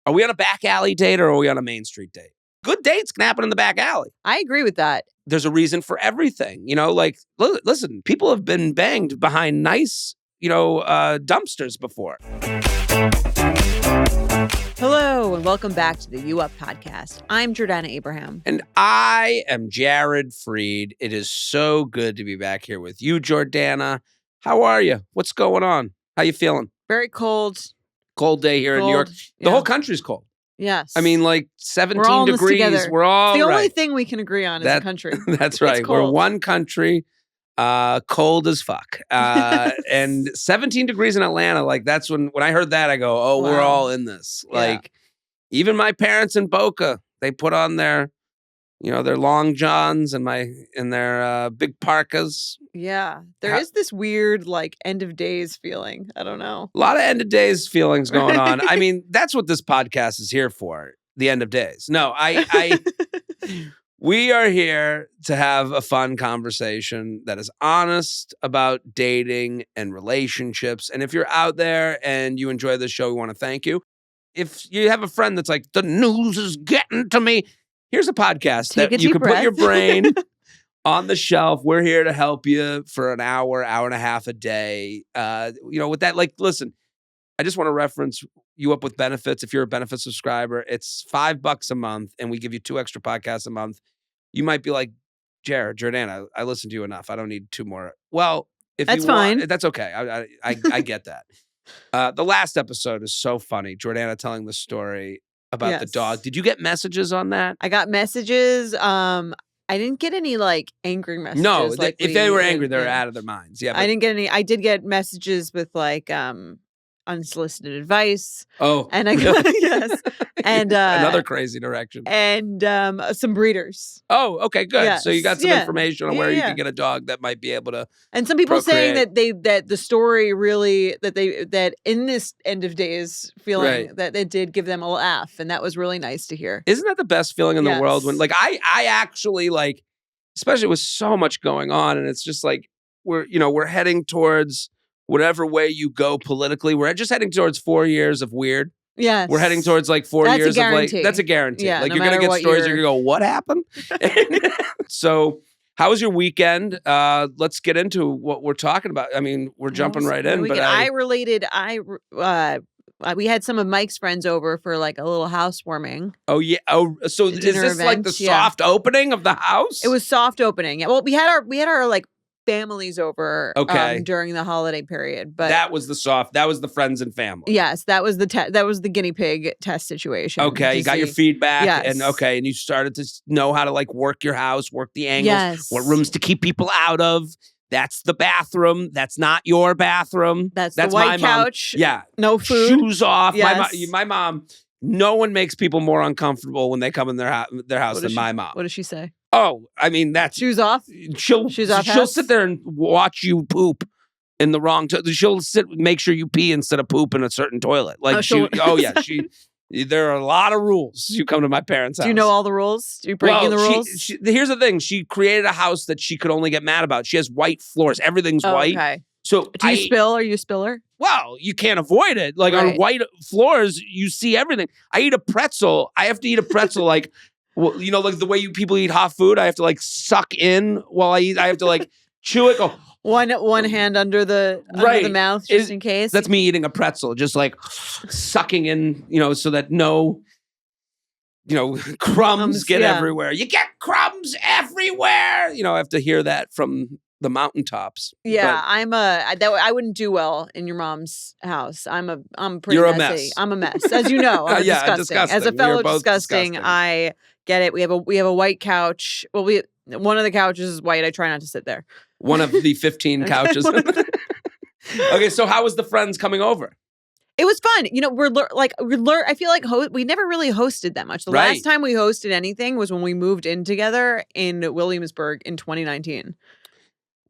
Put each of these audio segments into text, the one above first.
Are we on a back alley date or are we on a Main Street date? Good dates can happen in the back alley. I agree with that. There's a reason for everything. Like, listen, people have been banged behind nice, dumpsters before. Hello, and welcome back to the U Up podcast. I'm Jordana Abraham. And I am Jared Freed. It is so good to be back here with you, Jordana. How are you? What's going on? How you feeling? Very cold. Cold day here in New York. The whole country's cold. Yes. I mean, like 17 We're all degrees. Together. We're all it's the right. only thing we can agree on as a country. That's right. We're one country, cold as fuck. And 17 degrees in Atlanta. Like that's when I heard that, I go, oh, wow. We're all in this. Yeah. Like even my parents in Boca, they put on their long johns and their big parkas. Yeah. There is this weird like end of days feeling. I don't know. A lot of end of days feelings going on. I mean, that's what this podcast is here for. The end of days. No, we are here to have a fun conversation that is honest about dating and relationships. And if you're out there and you enjoy this show, we want to thank you. If you have a friend that's like, the news is getting to me, here's a podcast that you can put your brain on the shelf. We're here to help you for an hour and a half a day. With that, like, listen, I just want to reference You Up with Benefits. If you're a benefit subscriber, it's $5 a month, and we give you 2 extra podcasts a month. You might be like, Jordana, I listened to you enough. I don't need 2 more. Well, if that's fine. That's okay. I get that. The last episode is so funny. Jordana telling the story about the dog. Did you get messages on that? I got messages. I didn't get any like angry messages. No, if they were angry, they were out of their minds. Yeah, I didn't get any. I did get messages with like unsolicited advice. Oh, and I got and another crazy direction. And some breeders. Oh, okay, good. Yes. So you got some information on where you can get a dog that might be able to. And some people procreate. saying that the story really that in this end of days feeling that it did give them a laugh, and that was really nice to hear. Isn't that the best feeling in the world when like I actually like, especially with so much going on, and it's just like we're heading towards whatever way you go politically. We're just heading towards 4 years of weird. Yes. We're heading towards like 4 years of like, that's a guarantee. Yeah, like you're going to get stories, you're going to go, what happened? So how was your weekend? Let's get into what we're talking about. I mean, we're jumping right in. But we had some of Mike's friends over for like a little housewarming. Oh, yeah. Oh, so is this like the soft opening of the house? It was soft opening. Yeah. Well, we had our like families over during the holiday period, but that was the friends and family. Yes, that was the guinea pig test situation. Okay, you got your feedback, and you started to know how to like work your house, work the angles, what rooms to keep people out of. That's the bathroom. That's not your bathroom. That's the white couch. Yeah, no food, shoes off. Yes. My mom. No one makes people more uncomfortable when they come in their house than my mom. What does she say? Oh, I mean, that's shoes off. She'll sit there and watch you poop in the wrong. She'll make sure you pee instead of poop in a certain toilet. Like there are a lot of rules. You come to my parents' house. Do you know all the rules? Do you break in the rules? Here's the thing. She created a house that she could only get mad about. She has white floors. Everything's white. Okay. So do you spill? Are you a spiller? Well, you can't avoid it. Like on white floors, you see everything. I eat a pretzel. I have to eat a pretzel like. Well, like the way people eat hot food, I have to like suck in while I eat. I have to like chew it. Go one hand under the mouth just in case. That's me eating a pretzel, just like sucking in, so that no, crumbs get everywhere. You get crumbs everywhere. I have to hear that from the mountaintops. Yeah, but I wouldn't do well in your mom's house. I'm pretty You're messy. A mess. I'm a mess, as you know. I'm disgusting. As a fellow disgusting, I get it. We have a white couch. Well, one of the couches is white. I try not to sit there. One of the 15 couches. Okay, so how was the friends coming over? It was fun. I feel like we never really hosted that much. The last time we hosted anything was when we moved in together in Williamsburg in 2019.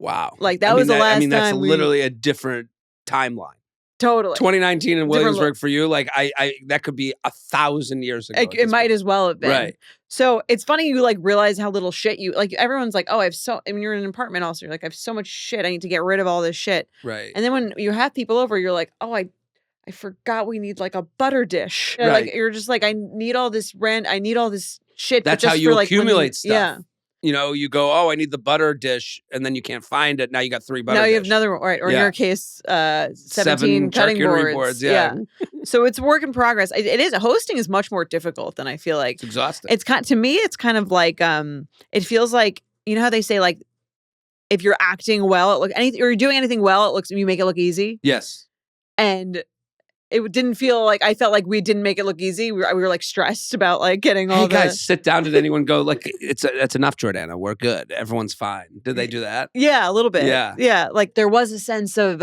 Wow. Like that was the last time. That's literally a different timeline. Totally. 2019 in Williamsburg for you, like I that could be 1,000 years ago. It might as well have been. Right. So it's funny you like realize how little shit you like. Everyone's like, oh, you're in an apartment also. You're like, I have so much shit. I need to get rid of all this shit. Right. And then when you have people over, you're like, oh, I I forgot we need like a butter dish. Right. Like you're just like, I need all this rent. I need all this shit. That's just how you for, like, accumulate stuff. Yeah. You know, you go, oh, I need the butter dish, and then you can't find it. Now you got 3 butter Now you dish. have another one, right? Or in Yeah. your case, 17 cutting charcuterie boards. Yeah. So it's a work in progress. It is. Hosting is much more difficult than I feel like. It's exhausting. It's to me, it's kind of like, it feels like, you know how they say, like, if you're acting well, or you're doing anything well, you make it look easy. Yes. And it didn't feel like, I felt like we didn't make it look easy. We were like stressed about like getting all Hey guys, sit down. Did anyone go like, that's enough, Jordana. We're good. Everyone's fine. Did they do that? Yeah, a little bit. Yeah. Yeah. Like there was a sense of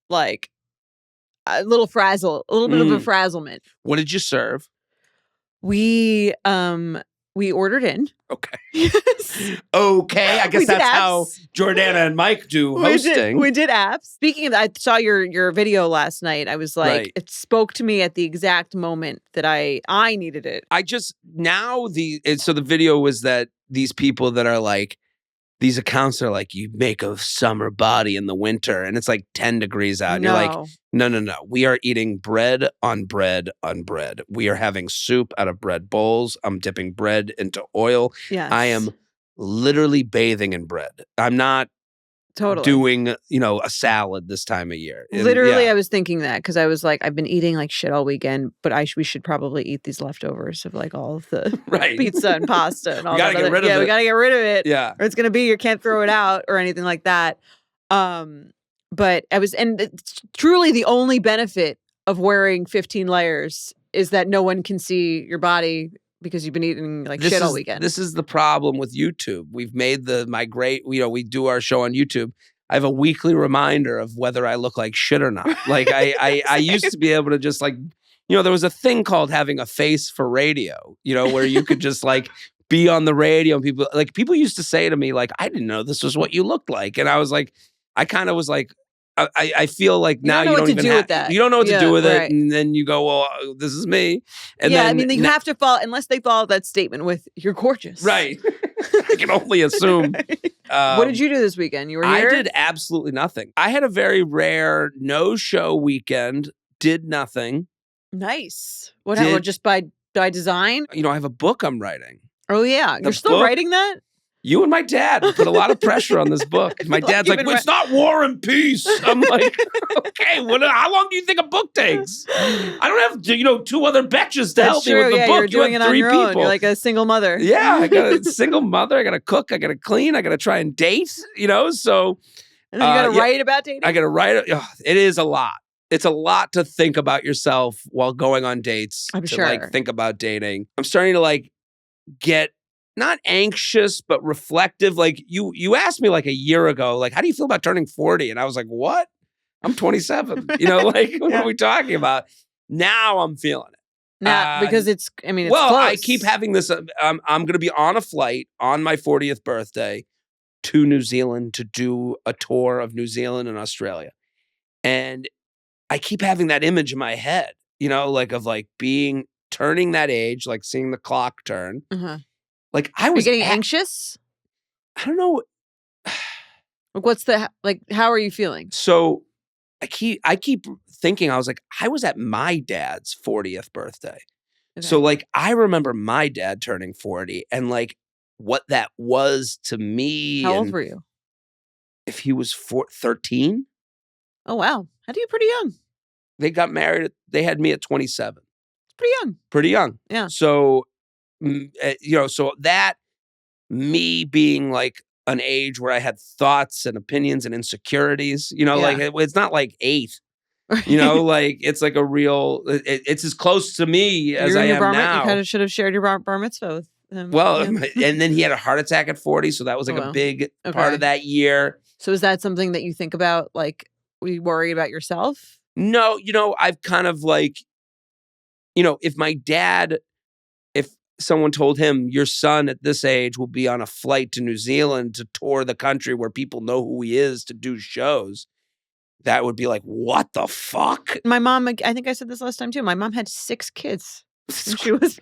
like a little bit of a frazzlement. What did you serve? We ordered in. Okay. Yes. Okay. I guess that's how Jordana and Mike do hosting. We did apps. Speaking of that, I saw your video last night. I was like, It spoke to me at the exact moment that I needed it. So the video was that these people that are like, these accounts are like, you make a summer body in the winter and it's like 10 degrees out. And you're like, no. We are eating bread on bread on bread. We are having soup out of bread bowls. I'm dipping bread into oil. Yes. I am literally bathing in bread. I'm not doing, a salad this time of year. And, literally, I was thinking that because I was like, I've been eating like shit all weekend, but we should probably eat these leftovers of like all of the pizza and pasta and all that. We gotta get rid of it. Yeah. Or it's going to be, you can't throw it out or anything like that. But and it's truly the only benefit of wearing 15 layers is that no one can see your body because you've been eating like shit all weekend. This is the problem with YouTube. We've made we do our show on YouTube. I have a weekly reminder of whether I look like shit or not. Like I used to be able to just like, there was a thing called having a face for radio, where you could just like be on the radio and people used to say to me like, I didn't know this was what you looked like. And I was like, I kind of was like, I feel like now you don't even have that. You don't know what to do with it. And then you go, well, this is me. And then, you have to follow, unless they follow that statement with, you're gorgeous. Right. I can only assume. What did you do this weekend? You were here? I did absolutely nothing. I had a very rare no-show weekend, did nothing. Nice. What happened? Just by design? I have a book I'm writing. Oh, yeah. You're still writing that? You and my dad put a lot of pressure on this book. My dad's like, it's not War and Peace. I'm like, okay, how long do you think a book takes? I don't have, 2 other bitches to help me with the book. You're doing it on your own. You're like a single mother. Yeah, I got a single mother. I got to cook. I got to clean. I got to try and date, so. And then you got to write about dating? I got to write. It is a lot. It's a lot to think about yourself while going on dates. I'm sure. Like think about dating. I'm starting to like get not anxious, but reflective. Like you asked me like a year ago, like, how do you feel about turning 40? And I was like, what? I'm 27. What are we talking about? Now I'm feeling it. Now, because it's close. I keep having this. I'm going to be on a flight on my 40th birthday to New Zealand to do a tour of New Zealand and Australia. And I keep having that image in my head, turning that age, like seeing the clock turn. Uh-huh. Like I was getting anxious. I don't know. Like how are you feeling? So I keep thinking, I was like, I was at my dad's 40th birthday. Okay. So like I remember my dad turning 40 and like what that was to me. How old were you? If he was 13. Oh wow. How do you pretty young? They got married. They had me at 27. It's pretty young. Pretty young. Yeah. So so that me being like an age where I had thoughts and opinions and insecurities, like it's not like 8, like it's like a real, it's as close to me as I am now. You kind of should have shared your bar mitzvah with him. Well, and then he had a heart attack at 40. So that was like a big part of that year. So is that something that you think about? Like, were you worried about yourself? No, I've kind of like, if someone told him your son at this age will be on a flight to New Zealand to tour the country where people know who he is to do shows, that would be like, what the fuck? My mom, I think I said this last time too. My mom had 6 kids. And she was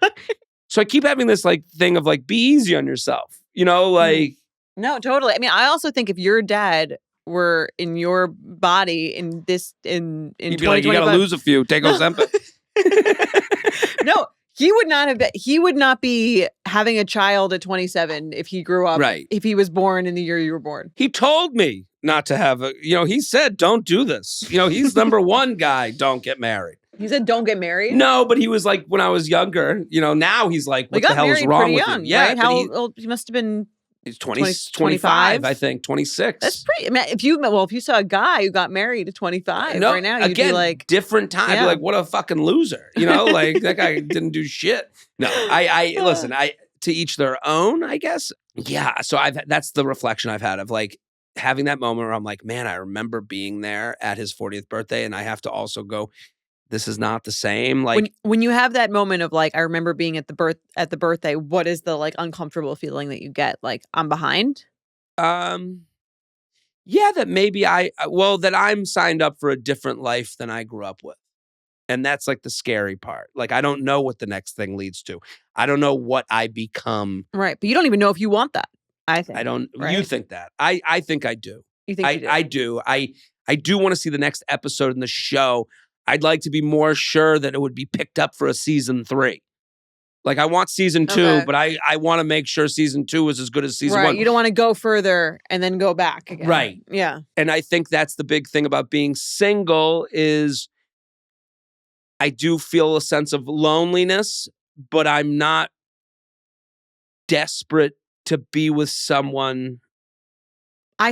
So I keep having this like thing of like, be easy on yourself, like. No, totally. I mean, I also think if your dad were in your body in this in You'd be like, you 2025. gotta lose a few. Take Ozempic. No, he would not have. He would not be having a child at 27 if he grew up. Right. If he was born in the year you were born. He told me not to have a. He said, "Don't do this." He's number one guy. Don't get married. He said, "Don't get married." No, but he was like when I was younger. Now he's like, "What the hell is wrong with young, you?" Yeah, right? How old? He must have been. He's 25, I think, 26. That's pretty. I mean, if you saw a guy who got married at 25 right now, you'd be like, different time. Yeah. Be like, what a fucking loser. Like that guy didn't do shit. No, I listen, to each their own, I guess. Yeah. So that's the reflection I've had of like having that moment where I'm like, man, I remember being there at his 40th birthday. And I have to also go, this is not the same. Like when you have that moment of like, I remember being at the birthday, what is the like uncomfortable feeling that you get? Like, I'm behind? Yeah, that maybe that I'm signed up for a different life than I grew up with. And that's like the scary part. Like, I don't know what the next thing leads to. I don't know what I become. Right. But you don't even know if you want that. I think. I don't. Right? You think that. I think I do. You think you do? I do. I do want to see the next episode in the show. I'd like to be more sure that it would be picked up for a season 3. Like, I want season 2, but I want to make sure season 2 is as good as season 1. You don't want to go further and then go back again. Right. Yeah. And I think that's the big thing about being single is I do feel a sense of loneliness, but I'm not desperate to be with someone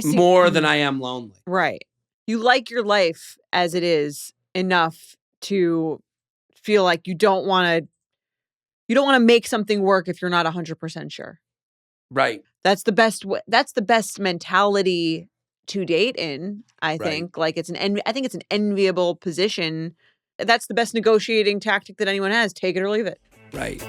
more than I am lonely. Right. You like your life as it is enough to feel like you don't want to make something work if you're not 100% sure. Right. That's the best mentality to date in, I think. Like I think it's an enviable position. That's the best negotiating tactic that anyone has. Take it or leave it. Right.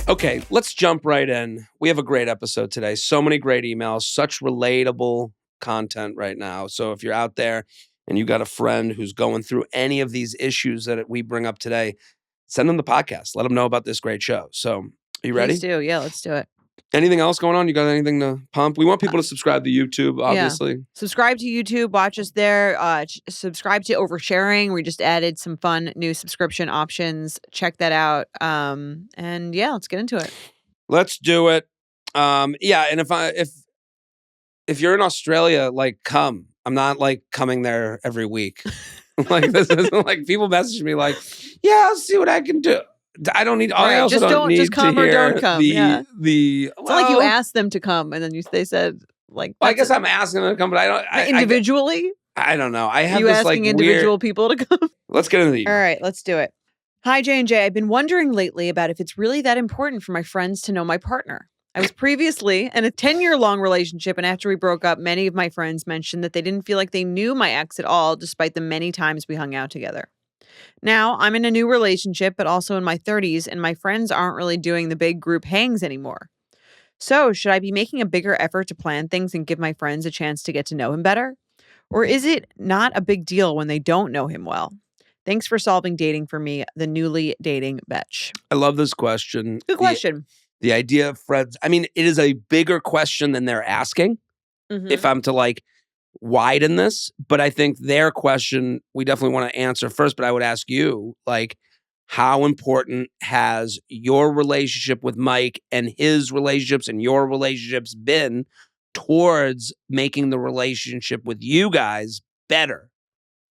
Okay, let's jump right in. We have a great episode today. So many great emails, such relatable content right now. So if you're out there and you got a friend who's going through any of these issues that we bring up today, send them the podcast. Let them know about this great show. So, are you ready? Please do. Yeah, let's do it. Anything else going on? You got anything to pump? We want people to subscribe to YouTube, obviously. Yeah. Subscribe to YouTube. Watch us there. Subscribe to Oversharing. We just added some fun new subscription options. Check that out. And yeah, let's get into it. Let's do it. Yeah, and if you're in Australia, like, come. I'm not like coming there every week. Like, this isn't like people message me like, yeah, I'll see what I can do. I don't need. I also don't need just come to or hear don't come. It's not like you asked them to come and then they said like. Well, I guess I'm asking them to come, but I don't individually. I don't know. I have you this asking like individual weird, people to come. Let's get into the. All right, let's do it. Hi J&J. I've been wondering lately about if it's really that important for my friends to know my partner. I was previously in a 10-year-long relationship, and after we broke up, many of my friends mentioned that they didn't feel like they knew my ex at all, despite the many times we hung out together. Now, I'm in a new relationship, but also in my 30s, and my friends aren't really doing the big group hangs anymore. So, should I be making a bigger effort to plan things and give my friends a chance to get to know him better? Or is it not a big deal when they don't know him well? Thanks for solving dating for me, the newly dating betch. I love this question. Good question. The idea of friends. I mean, it is a bigger question than they're asking. Mm-hmm. If I'm to like widen this, but I think their question we definitely want to answer first. But I would ask you, like, how important has your relationship with Mike and his relationships and your relationships been towards making the relationship with you guys better?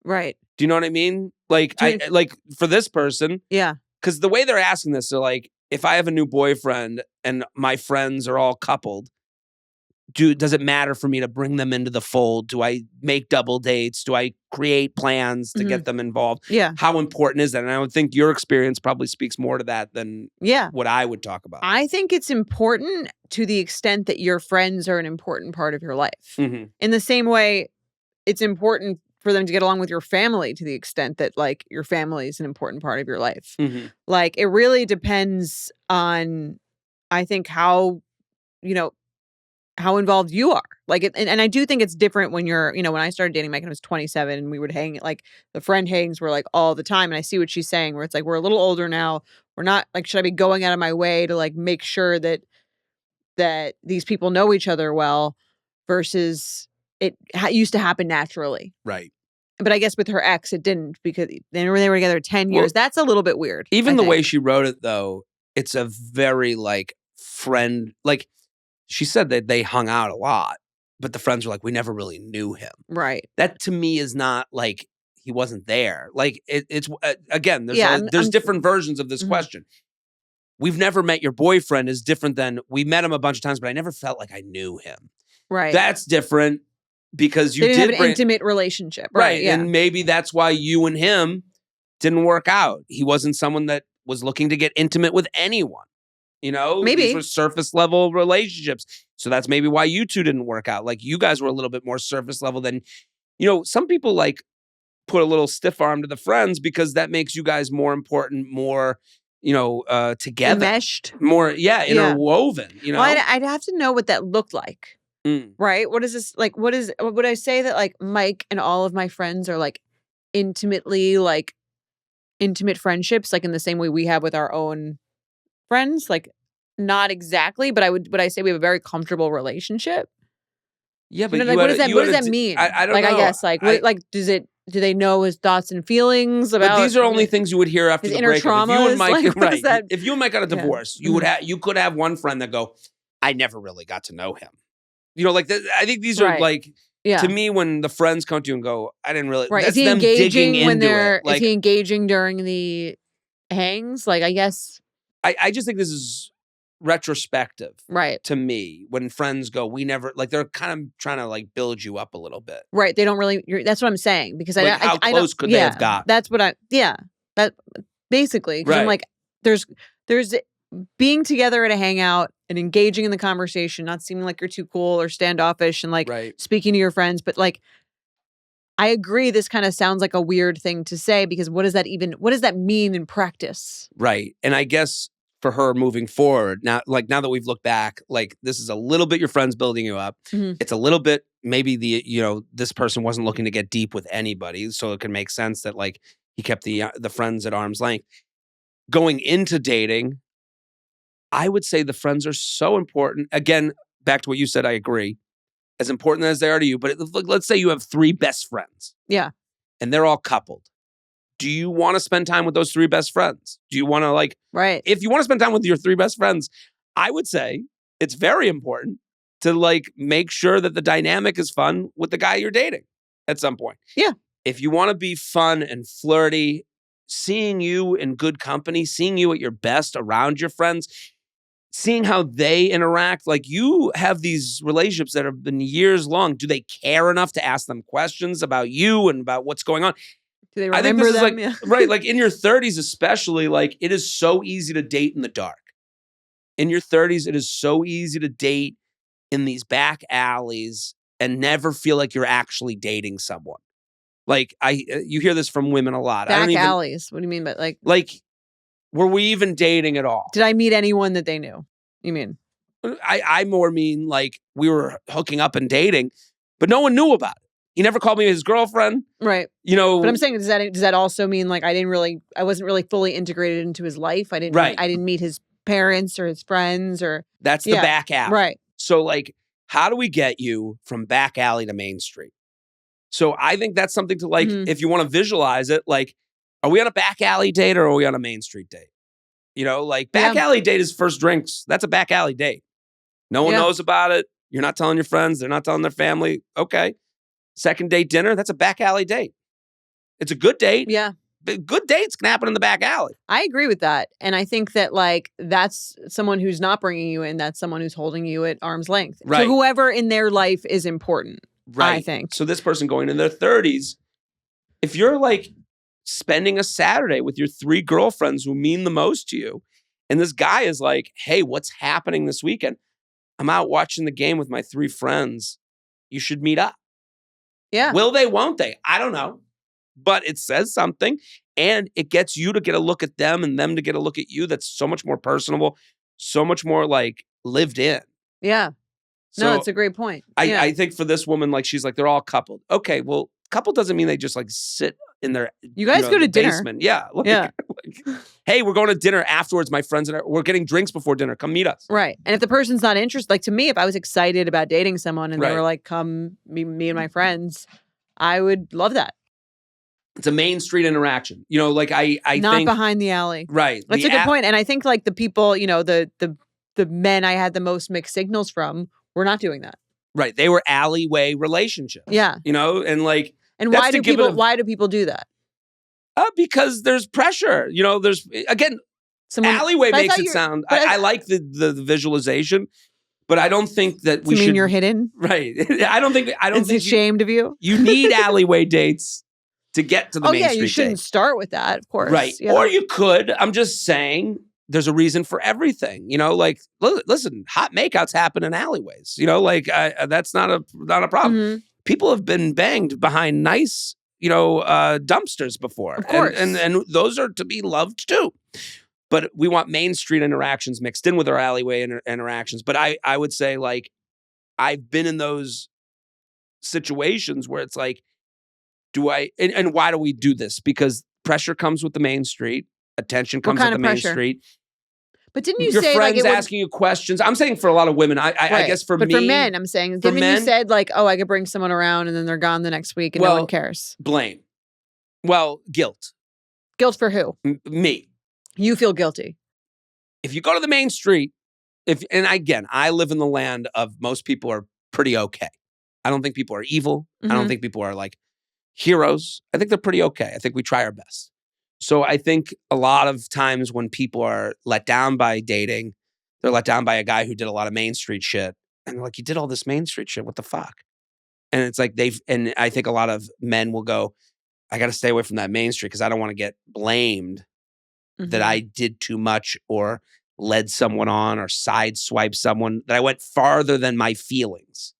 Right. Do you know what I mean? Like, like for this person, yeah. Because the way they're asking this, they're like, if I have a new boyfriend and my friends are all coupled, does it matter for me to bring them into the fold? Do I make double dates? Do I create plans to get them involved? Yeah. How important is that? And I would think your experience probably speaks more to that than what I would talk about. I think it's important to the extent that your friends are an important part of your life. Mm-hmm. In the same way, it's important for them to get along with your family to the extent that like your family is an important part of your life. Mm-hmm. Like it really depends on, I think, how involved you are. Like, and I do think it's different when you're, when I started dating Mike and I was 27 and we would hang, like the friend hangs were like all the time. And I see what she's saying where it's like, we're a little older now. We're not like, should I be going out of my way to like make sure that that these people know each other well versus it used to happen naturally. Right. But I guess with her ex, it didn't because they were together 10 years. That's a little bit weird. Even the way she wrote it, though, it's a very like friend. Like she said that they hung out a lot, but the friends were like, we never really knew him. Right. That to me is not like he wasn't there. Like it's again, there's different versions of this question. We've never met your boyfriend is different than we met him a bunch of times, but I never felt like I knew him. Right. That's different because you didn't did have an intimate relationship. Right. Yeah. And maybe that's why you and him didn't work out. He wasn't someone that was looking to get intimate with anyone. You know, maybe these were surface level relationships. So that's maybe why you two didn't work out. Like you guys were a little bit more surface level than, some people like put a little stiff arm to the friends because that makes you guys more important, more, together. Enmeshed. More, interwoven, Well, I'd have to know what that looked like. Right? What is this like? Would I say that like Mike and all of my friends are like intimately like intimate friendships, like in the same way we have with our own friends? Like not exactly, but would I say we have a very comfortable relationship? Yeah, but what does that mean? I don't know. I guess do they know his thoughts and feelings about? But these are only things you would hear after the breakup. Traumas, if you and Mike, right? If you and Mike got a divorce, you could have one friend that go, I never really got to know him. I think these are to me when the friends come to you and go, I didn't really. Right? That's is he them engaging digging when into they're? it. Is he engaging during the hangs? Like I guess. I just think this is retrospective, right? To me, when friends go, we never they're kind of trying to build you up a little bit, right? They don't really. That's what I'm saying because how close could they have got? That's what that basically because I'm like there's being together at a hangout and engaging in the conversation, not seeming like you're too cool or standoffish and speaking to your friends, but I agree this kind of sounds like a weird thing to say because what does that mean in practice? Right. And I guess for her moving forward, now that we've looked back, this is a little bit your friends building you up. It's a little bit maybe this person wasn't looking to get deep with anybody, so it can make sense that he kept the friends at arm's length. Going into dating, I would say the friends are so important. Again, back to what you said, I agree. As important as they are to you, but let's say you have 3 best friends. Yeah. And they're all coupled. Do you want to spend time with those 3 best friends? Do you want to right? If you want to spend time with your 3 best friends, I would say it's very important to make sure that the dynamic is fun with the guy you're dating at some point. Yeah. If you want to be fun and flirty, seeing you in good company, seeing you at your best around your friends, seeing how they interact, you have these relationships that have been years long. Do they care enough to ask them questions about you and about what's going on? Do they remember them? Right. In your 30s, especially, it is so easy to date in the dark. In your 30s, it is so easy to date in these back alleys and never feel like you're actually dating someone. You hear this from women a lot. Back alleys. What do you mean by were we even dating at all? Did I meet anyone that they knew? You mean? I more mean we were hooking up and dating, but no one knew about it. He never called me his girlfriend. Right. But I'm saying, does that also mean I wasn't really fully integrated into his life? I didn't meet his parents or his friends or. That's the back alley. Right. So how do we get you from back alley to Main Street? So I think that's something to if you want to visualize it, are we on a back alley date or are we on a Main Street date? Back alley date is first drinks. That's a back alley date. No one knows about it. You're not telling your friends. They're not telling their family. Okay. Second date dinner. That's a back alley date. It's a good date. Yeah. But good dates can happen in the back alley. I agree with that. And I think that that's someone who's not bringing you in. That's someone who's holding you at arm's length. Right. So whoever in their life is important. Right. I think. So this person going in their 30s, if you're spending a Saturday with your 3 girlfriends who mean the most to you, and this guy is hey, what's happening this weekend? I'm out watching the game with my 3 friends. You should meet up. Yeah. Will they, won't they? I don't know. But it says something, and it gets you to get a look at them and them to get a look at you. That's so much more personable, so much more lived in. Yeah. So no, it's a great point. I think for this woman, she's they're all coupled. Okay, well, couple doesn't mean they just sit in their you guys go to dinner. basement. Yeah. Hey, we're going to dinner afterwards. My friends and I, we're getting drinks before dinner. Come meet us. Right. And if the person's not interested, like to me, if I was excited about dating someone and they Right. were like, come meet me and my friends, I would love that. It's a Main Street interaction. You know, like I Not think behind the alley. right. That's a good point. And I think like the people, you know, the men I had the most mixed signals from were not doing that. Right. They were alleyway relationships. Yeah. You know, and like And that's why to do give people it a- why do people do that? Because there's pressure. You know, there's again, alleyway but I makes thought it you- sound. but I like the visualization, but I don't think that we You mean should. you're hidden? Right. I don't think. Is he ashamed of you? You need alleyway dates to get to the Main Street you shouldn't date. start with that, of course. Right. Yeah. Or you could. I'm just saying there's a reason for everything. You know, like listen, hot makeouts happen in alleyways. You know, like that's not a problem. Mhm. People have been banged behind nice, dumpsters before. Of course. And those are to be loved too. But we want Main Street interactions mixed in with our alleyway interactions. But I would say, like, I've been in those situations where it's like, and why do we do this? Because pressure comes with the Main Street. Attention comes with the Main Street. But didn't you Your say friends like it would, asking you questions? I'm saying for a lot of women. I guess for but me. for men, I'm saying, didn't men- you said like, oh, I could bring someone around and then they're gone the next week and no Well, one cares? Blame. Well, guilt. Guilt for who? Me. You feel guilty. If you go to the Main Street, and again, I live in the land of most people are pretty okay. I don't think people are evil. I don't Mhm. think people are like heroes. I think they're pretty okay. I think we try our best. So I think a lot of times when people are let down by dating, they're let down by a guy who did a lot of Main Street shit. And they're like, you did all this Main Street shit. What the fuck? And it's like and I think a lot of men will go, I got to stay away from that Main Street because I don't want to get blamed that Mhm. I did too much or led someone on or sideswiped someone, that I went farther than my feelings.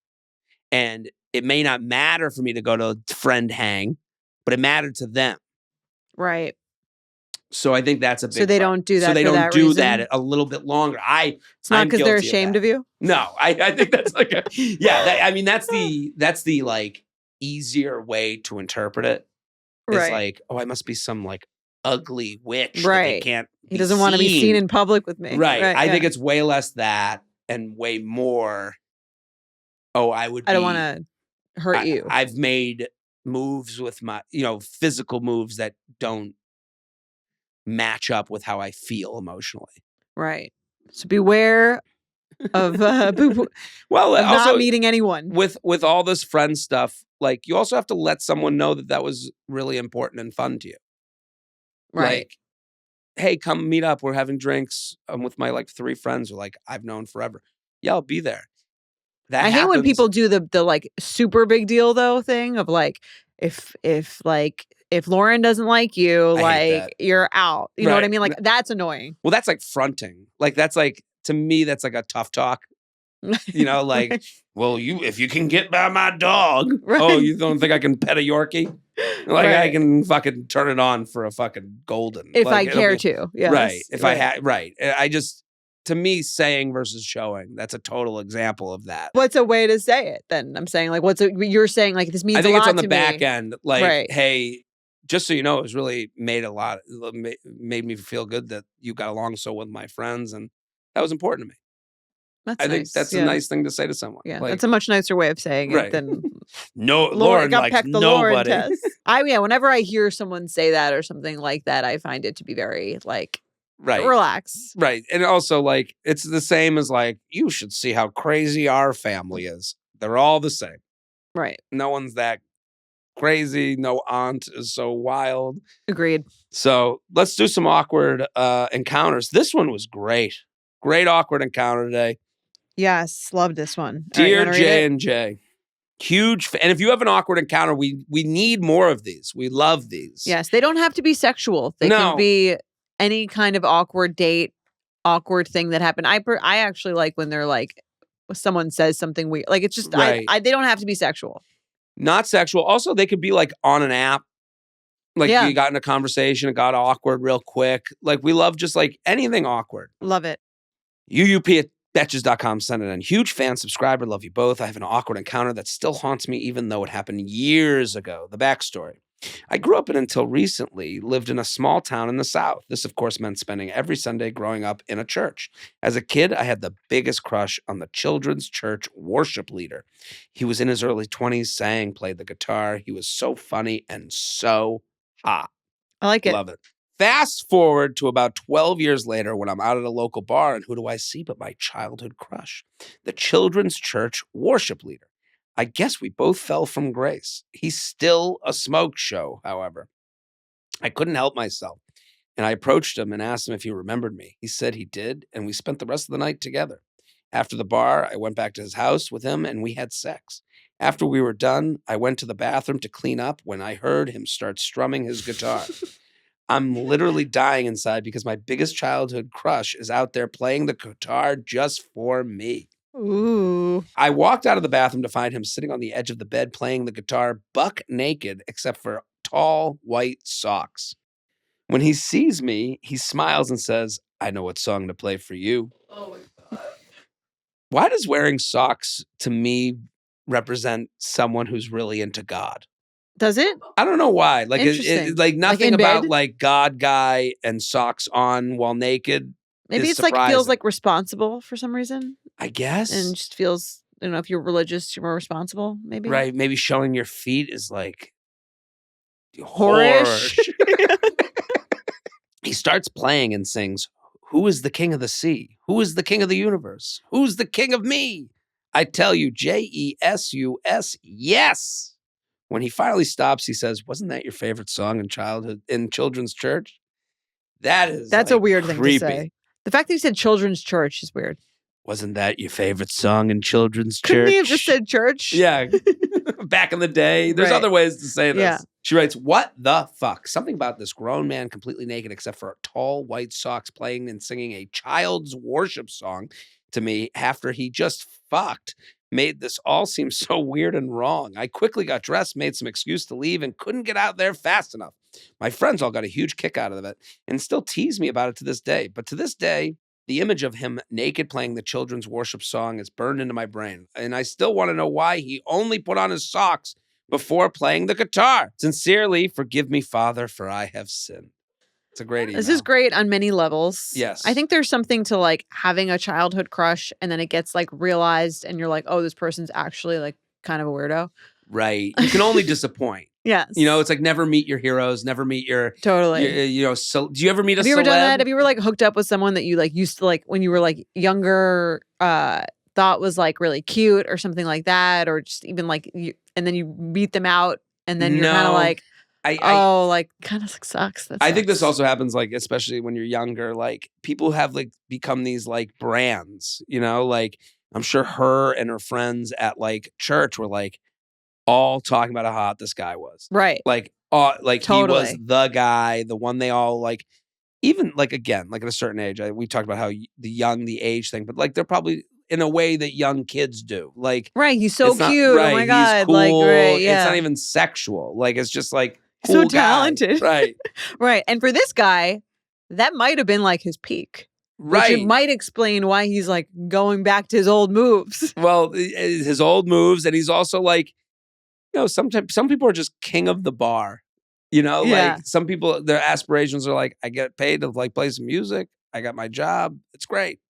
And it may not matter for me to go to a friend hang, but it mattered to them. Right. So I think that's a big So they problem. don't do that So they for don't that do reason? that a little bit longer. It's not because they're ashamed of you? No, I think that's like that's the like easier way to interpret it. It's Right. like, oh, I must be some like ugly witch that they Right. can't. He doesn't want to be seen in public with me. Right. I think yeah. it's way less that and way more. Oh, I don't want to hurt you. I've made moves with my, physical moves that don't match up with how I feel emotionally. Right. So beware of Well, of also not meeting anyone. with all this friend stuff, like you also have to let someone know that was really important and fun to you. Right. Like, hey, come meet up. We're having drinks. I'm with my like 3 friends who like I've known forever. Yeah, I'll be there. That I hate when happens. people do the like super big deal though thing of like if Lauren doesn't like you, I hate that. like you're out. You know what I Right. mean? Like that's annoying. Well, that's like fronting. Like that's like, to me, that's like a tough talk. Like, well, if you can get by my dog, Right. oh, you don't think I can pet a Yorkie? Like I Right. can fucking turn it on for a fucking golden. If Like, I it'll care be- to. Yes. Right. If I had, right. I just, to me, saying versus showing, that's a total example of that. What's a way to say it then? I'm saying like you're saying like this means I think a it's lot on the to back me. end. Like, Right. hey, just so you know, it was really made me feel good that you got along so well with my friends. And that was important to me. That's I think nice. that's yeah. a nice thing to say to someone. Yeah, Like, that's a much nicer way of saying Right. it than no, Lauren got likes pecked the Lauren nobody. test. Whenever I hear someone say that or something like that, I find it to be very like Right. relax. Right. And also, like, it's the same as, like, you should see how crazy our family is. They're all the same. Right. No one's that crazy. No aunt is so wild. Agreed. So let's do some awkward encounters. This one was great. Great awkward encounter today. Yes, love this one. All right, you Dear wanna read J it? and J. Huge fan. And if you have an awkward encounter, we need more of these. We love these. Yes, they don't have to be sexual. They No. can be any kind of awkward date, awkward thing that happened. I actually like when they're like someone says something weird. Like it's just Right. they don't have to be sexual. Not sexual. Also, they could be like on an app. Like Yeah. you got in a conversation, it got awkward real quick. Like we love just like anything awkward. Love it. UUP@betches.com, send it in. Huge fan, subscriber, love you both. I have an awkward encounter that still haunts me even though it happened years ago. The backstory. I grew up and until recently lived in a small town in the South. This, of course, meant spending every Sunday growing up in a church. As a kid, I had the biggest crush on the children's church worship leader. He was in his early 20s, sang, played the guitar. He was so funny and so hot. I like it. Love it. Fast forward to about 12 years later when I'm out at a local bar, and who do I see but my childhood crush, the children's church worship leader. I guess we both fell from grace. He's still a smoke show, however. I couldn't help myself, and I approached him and asked him if he remembered me. He said he did, and we spent the rest of the night together. After the bar, I went back to his house with him, and we had sex. After we were done, I went to the bathroom to clean up when I heard him start strumming his guitar. I'm literally dying inside because my biggest childhood crush is out there playing the guitar just for me. Ooh. I walked out of the bathroom to find him sitting on the edge of the bed playing the guitar buck naked, except for tall white socks. When he sees me, he smiles and says, I know what song to play for you. Oh my God. Why does wearing socks to me represent someone who's really into God? Does it? I don't know why. Like, Interesting. like nothing in about bed? like God guy and socks on while naked. Maybe is it's like feels surprising. like responsible for some reason, I guess. and just feels. I don't know if you're religious, you're more responsible. Maybe Right. Maybe showing your feet is like whorish. He starts playing and sings, Who is the king of the sea? Who is the king of the universe? Who's the king of me? I tell you, Jesus, yes. When he finally stops, he says, wasn't that your favorite song in childhood in children's church? That's a like weird creepy. thing to say. The fact that you said children's church is weird. Wasn't that your favorite song in children's Couldn't church? he have just said church? Yeah. Back in the day. There's Right. other ways to say this. Yeah. She writes, what the fuck? Something about this grown man completely naked except for tall white socks playing and singing a child's worship song to me after he just fucked made this all seem so weird and wrong. I quickly got dressed, made some excuse to leave, and couldn't get out there fast enough. My friends all got a huge kick out of it and still tease me about it to this day. But to this day, the image of him naked playing the children's worship song is burned into my brain. And I still want to know why he only put on his socks before playing the guitar. Sincerely, forgive me, Father, for I have sinned. It's a great email. This is great on many levels. Yes. I think there's something to like having a childhood crush and then it gets like realized and you're like, oh, this person's actually like kind of a weirdo. Right. You can only disappoint. Yes. You know, it's like never meet your heroes, never meet your totally. you know, so do you ever meet a celeb? Have you ever done that? Have you ever like hooked up with someone that you like used to like when you were like younger, thought was like really cute or something like that, or just even like you, and then you meet them out and then you're kind of like, like kind of sucks. I think this also happens like especially when you're younger. Like people have like become these like brands, you know, like I'm sure her and her friends at like church were like all talking about how hot this guy was. Right. Like Totally. he was the guy, the one they all like, even like, again, like at a certain age, we talked about how the age thing, but like they're probably in a way that young kids do. Like, right. He's so not, cute. right, Oh my God. He's cool. Like, right, yeah. It's not even sexual. Like, it's just like, cool so guy. talented. Right. Right. And for this guy, that might have been like his peak. Right. Which it might explain why he's like going back to his old moves. Well, his old moves. And he's also like, you know, sometimes some people are just king of the bar. You know, like some people, their aspirations are like, I get paid to like play some music. I got my job. It's great.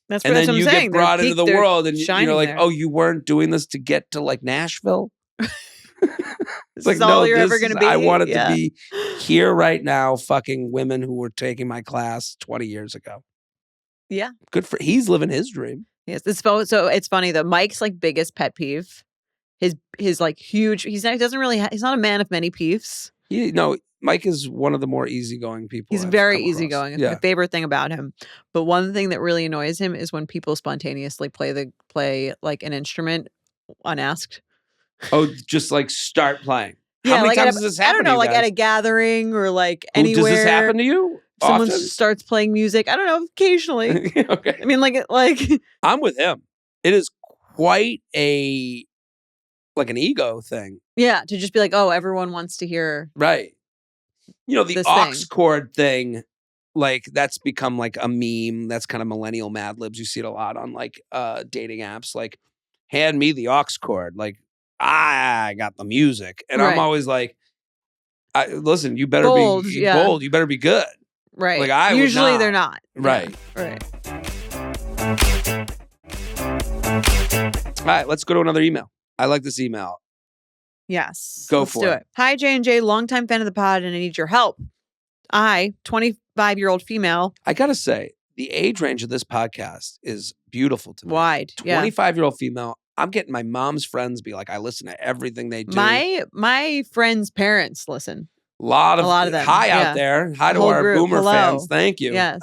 That's and what then I'm you saying. get brought into the world and you're like, there. oh, you weren't doing this to get to like Nashville? This like, is all no, you're ever going to be. I wanted to be here right now, fucking women who were taking my class 20 years ago. Yeah. Good for, he's living his dream. Yes. So it's funny though. Mike's like biggest pet peeve, his like huge, he's not a man of many peeves. Mike is one of the more easy-going people. He's very easygoing. It's my favorite thing about him. But one thing that really annoys him is when people spontaneously play like an instrument unasked. Oh, just like start playing. Yeah, how many like times does this happen? I don't know, like at a gathering or like anywhere. Does this happen to you? Someone often? Starts playing music. I don't know, occasionally. Okay. I mean, like I'm with him. It is quite like an ego thing. Yeah, to just be like, oh, everyone wants to hear. Right. You know, the aux cord thing, like that's become like a meme. That's kind of millennial Mad Libs. You see it a lot on like dating apps. Like, hand me the aux cord. Like, I got the music. And I'm always like, Listen, you better Bold, be yeah. bold. You better be good. Right. Like I Usually would they're not. Right. Yeah, right. All right, let's go to another email. I like this email. Yes. Go let's for do it. Hi, J&J, longtime fan of the pod, and I need your help. I, 25-year-old female. I got to say, the age range of this podcast is beautiful to me. Wide. 25-year-old female. I'm getting my mom's friends be like, I listen to everything they do. My friends' parents listen. A lot of them. Hi out there. Hi to our group. boomer fans. Thank you. Yes.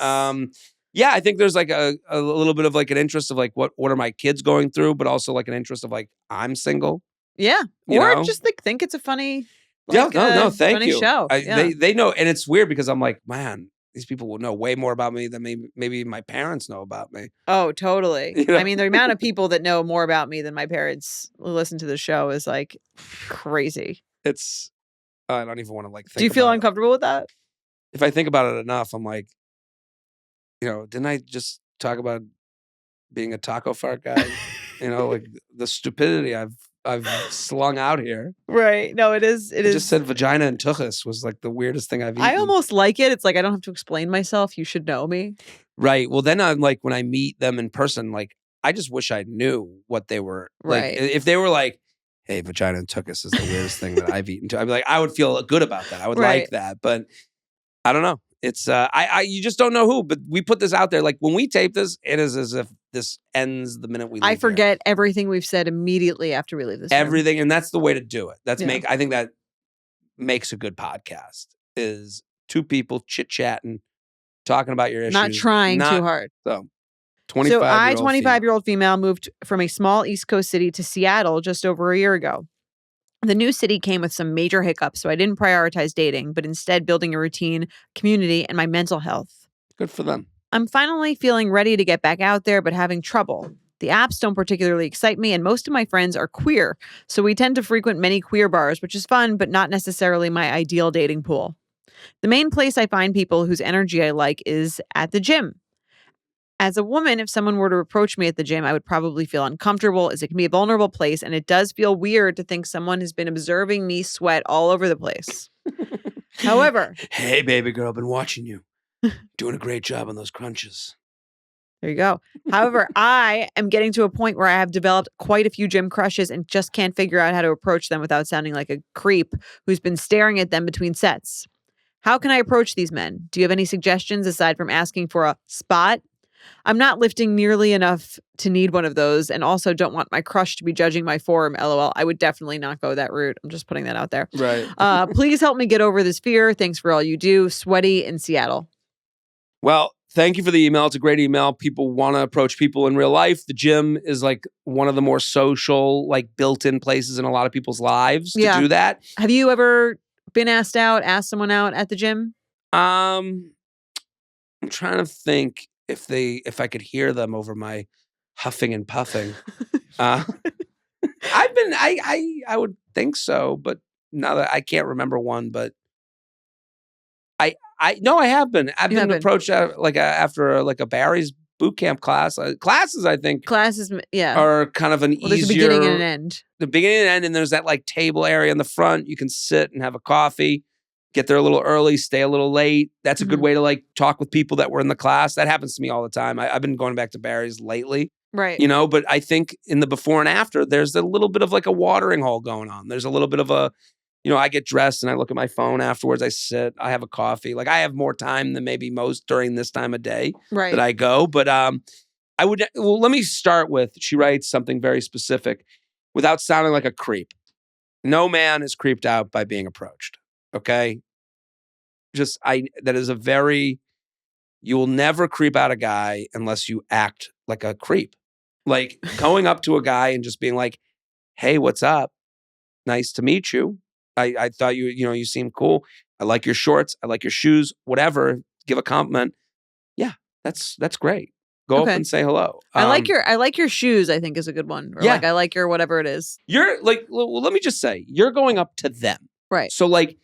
Yeah, I think there's like a little bit of like an interest of like what are my kids going through, but also like an interest of like I'm single. Yeah. You know? just think it's a funny no, thank funny you. show. They know, and it's weird because I'm like, man, these people will know way more about me than maybe my parents know about me. Oh, totally. You know? I mean, the amount of people that know more about me than my parents who listen to the show is like crazy. It's I don't even want to like think. Do you feel uncomfortable with that? If I think about it enough, I'm like, didn't I just talk about being a taco fart guy? Like the stupidity I've slung out here. Right. No, it is. I just said vagina and tuchus was like the weirdest thing I've eaten. I almost like it. It's like I don't have to explain myself. You should know me. Right. Well, then I'm like, when I meet them in person, like, I just wish I knew what they were. Right. Like, if they were like, hey, vagina and tuchus is the weirdest thing that I've eaten too. I'd be like, I would feel good about that. I would like that. But I don't know. It's you just don't know who, but we put this out there. Like when we tape this, it is as if this ends the minute we leave. I forget everything we've said immediately after we leave this room. Everything, and that's the way to do it. I think that makes a good podcast is two people chit-chatting, talking about your issues. Not trying too hard. So 25-year-old female, moved from a small East Coast city to Seattle just over a year ago. The new city came with some major hiccups, so I didn't prioritize dating, but instead building a routine, community, and my mental health. Good for them. I'm finally feeling ready to get back out there, but having trouble. The apps don't particularly excite me, and most of my friends are queer, so we tend to frequent many queer bars, which is fun, but not necessarily my ideal dating pool. The main place I find people whose energy I like is at the gym. As a woman, if someone were to approach me at the gym, I would probably feel uncomfortable as it can be a vulnerable place, and it does feel weird to think someone has been observing me sweat all over the place. However... Hey, baby girl, been watching you. Doing a great job on those crunches. There you go. However, I am getting to a point where I have developed quite a few gym crushes and just can't figure out how to approach them without sounding like a creep who's been staring at them between sets. How can I approach these men? Do you have any suggestions aside from asking for a spot? I'm not lifting nearly enough to need one of those, and also don't want my crush to be judging my form. LOL. I would definitely not go that route. I'm just putting that out there. Right. Please help me get over this fear. Thanks for all you do. Sweaty in Seattle. Well, thank you for the email. It's a great email. People want to approach people in real life. The gym is like one of the more social, like built-in places in a lot of people's lives to do that. Have you ever been asked someone out at the gym? I'm trying to think if I could hear them over my huffing and puffing. I would think so, but now that I can't remember one, but I have been. I've been approached after a Barry's boot camp class. Classes, I think. Classes, are kind of an easier. There's a beginning and an end. The beginning and end, and there's that like table area in the front. You can sit and have a coffee. Get there a little early, stay a little late. That's a good way to like talk with people that were in the class. That happens to me all the time. I've been going back to Barry's lately. Right. But I think in the before and after, there's a little bit of like a watering hole going on. There's a little bit of a, I get dressed and I look at my phone afterwards. I sit, I have a coffee. Like I have more time than maybe most during this time of day that I go. But let me start with, she writes something very specific without sounding like a creep. No man is creeped out by being approached. Okay. That is you will never creep out a guy unless you act like a creep. Like going up to a guy and just being like, hey, what's up? Nice to meet you. I thought you seem cool. I like your shorts. I like your shoes, whatever. Give a compliment. Yeah, that's great. Go up and say hello. I like your shoes, I think is a good one. Or I like your whatever it is. You're like, well, let me just say, you're going up to them. Right. So like,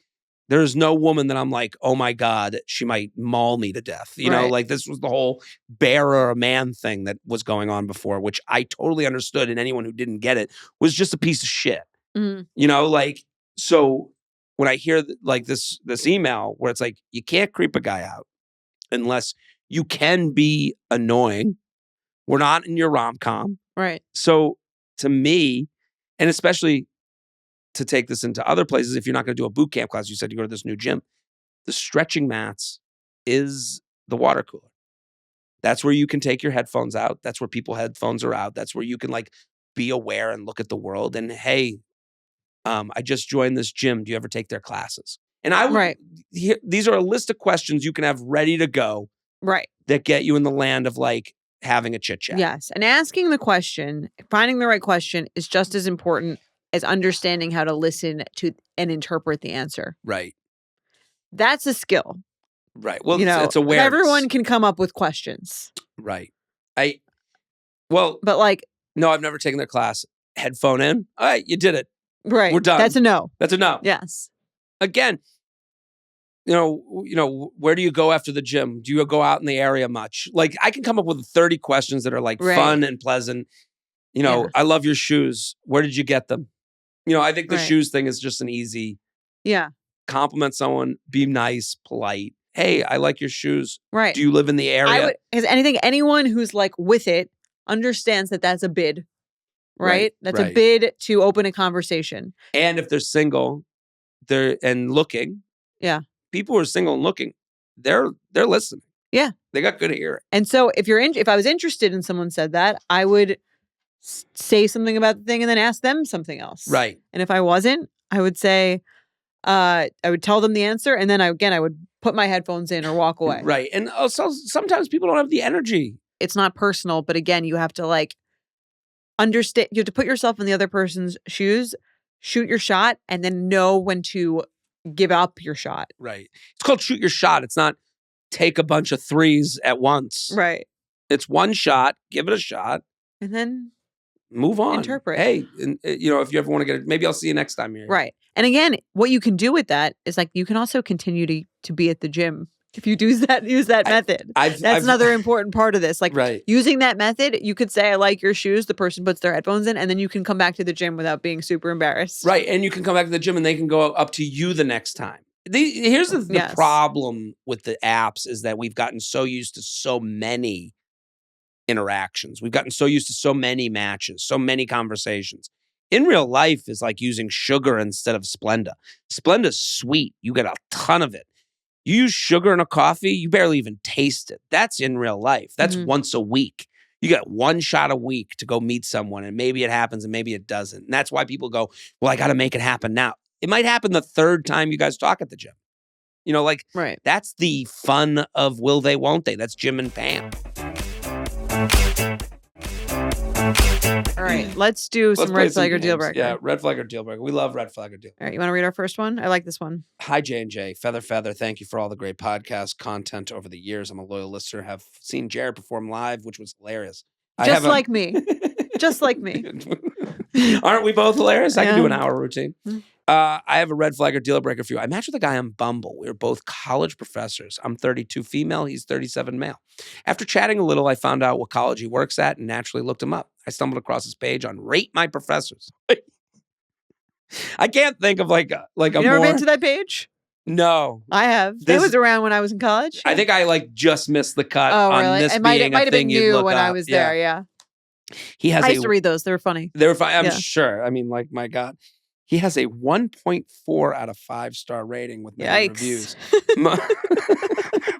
there's no woman that I'm like, oh my God, she might maul me to death. Like this was the whole bearer a man thing that was going on before, which I totally understood. And anyone who didn't get it was just a piece of shit. Mm-hmm. So when I hear like this email where it's like, you can't creep a guy out unless you can be annoying. We're not in your rom-com. Right. So to me, and especially to take this into other places, if you're not going to do a boot camp class, you said you go to this new gym, the stretching mats is the water cooler. That's where you can take your headphones out. That's where people's headphones are out. That's where you can like be aware and look at the world. And hey, I just joined this gym. Do you ever take their classes? And I would, these are a list of questions you can have ready to go. Right. That get you in the land of like having a chit chat. Yes. And asking the question, finding the right question is just as important as understanding how to listen to and interpret the answer. Right. That's a skill. Right. Well, it's awareness. Everyone can come up with questions. Right. But like, no, I've never taken their class. Headphone in. All right, you did it. Right. We're done. That's a no. That's a no. Yes. Again, where do you go after the gym? Do you go out in the area much? Like, I can come up with 30 questions that are like fun and pleasant. I love your shoes. Where did you get them? I think the shoes thing is just an easy. Yeah. Compliment someone. Be nice, polite. Hey, I like your shoes. Right. Do you live in the area? Anyone who's like with it understands that that's a bid, right? That's a bid to open a conversation. And if they're single, and looking, people who are single and looking, they're listening. Yeah, they got good hearing. And so if I was interested and someone said that, I would say something about the thing and then ask them something else. Right. And if I wasn't, I would say, I would tell them the answer, and then I would put my headphones in or walk away. Right. And also sometimes people don't have the energy. It's not personal, but again, you have to like understand, you have to put yourself in the other person's shoes, shoot your shot, and then know when to give up your shot. Right. It's called shoot your shot. It's not take a bunch of threes at once. Right. It's one shot, give it a shot. And then move on. Interpret. Hey, if you ever want to get it, maybe I'll see you next time you're here. Right. And again, what you can do with that is like you can also continue to be at the gym if you use that method. That's another important part of this. Like using that method, you could say, I like your shoes. The person puts their headphones in, and then you can come back to the gym without being super embarrassed. Right. And you can come back to the gym and they can go up to you the next time. Here's the problem with the apps is that we've gotten so used to so many interactions. We've gotten so used to so many matches, so many conversations. In real life is like using sugar instead of Splenda. Splenda's sweet. You get a ton of it. You use sugar in a coffee, you barely even taste it. That's in real life. That's once a week. You get one shot a week to go meet someone, and maybe it happens and maybe it doesn't. And that's why people go, well, I got to make it happen now. It might happen the third time you guys talk at the gym. That's the fun of will they, won't they? That's Jim and Pam. All right, let's do some red flag or deal breaker. Yeah, red flag or deal breaker. We love red flag or deal breaker. All right, you want to read our first one? I like this one. Hi, J&J. Feather. Thank you for all the great podcast content over the years. I'm a loyal listener. Have seen Jared perform live, which was hilarious. Just like me. Aren't we both hilarious? I can do an hour routine. I have a red flag or deal breaker for you. I matched with a guy on Bumble. We were both college professors. I'm 32 female. He's 37 male. After chatting a little, I found out what college he works at and naturally looked him up. I stumbled across his page on Rate My Professors. I can't think of like a you never been to that page? No. I have. It was around when I was in college. I think I just missed the cut on really? this it being might a thing you'd look up. When I was there, yeah. I used to read those. They were funny. They were funny. I'm sure. I mean, like, my God. He has a 1.4 out of 5-star rating with many reviews.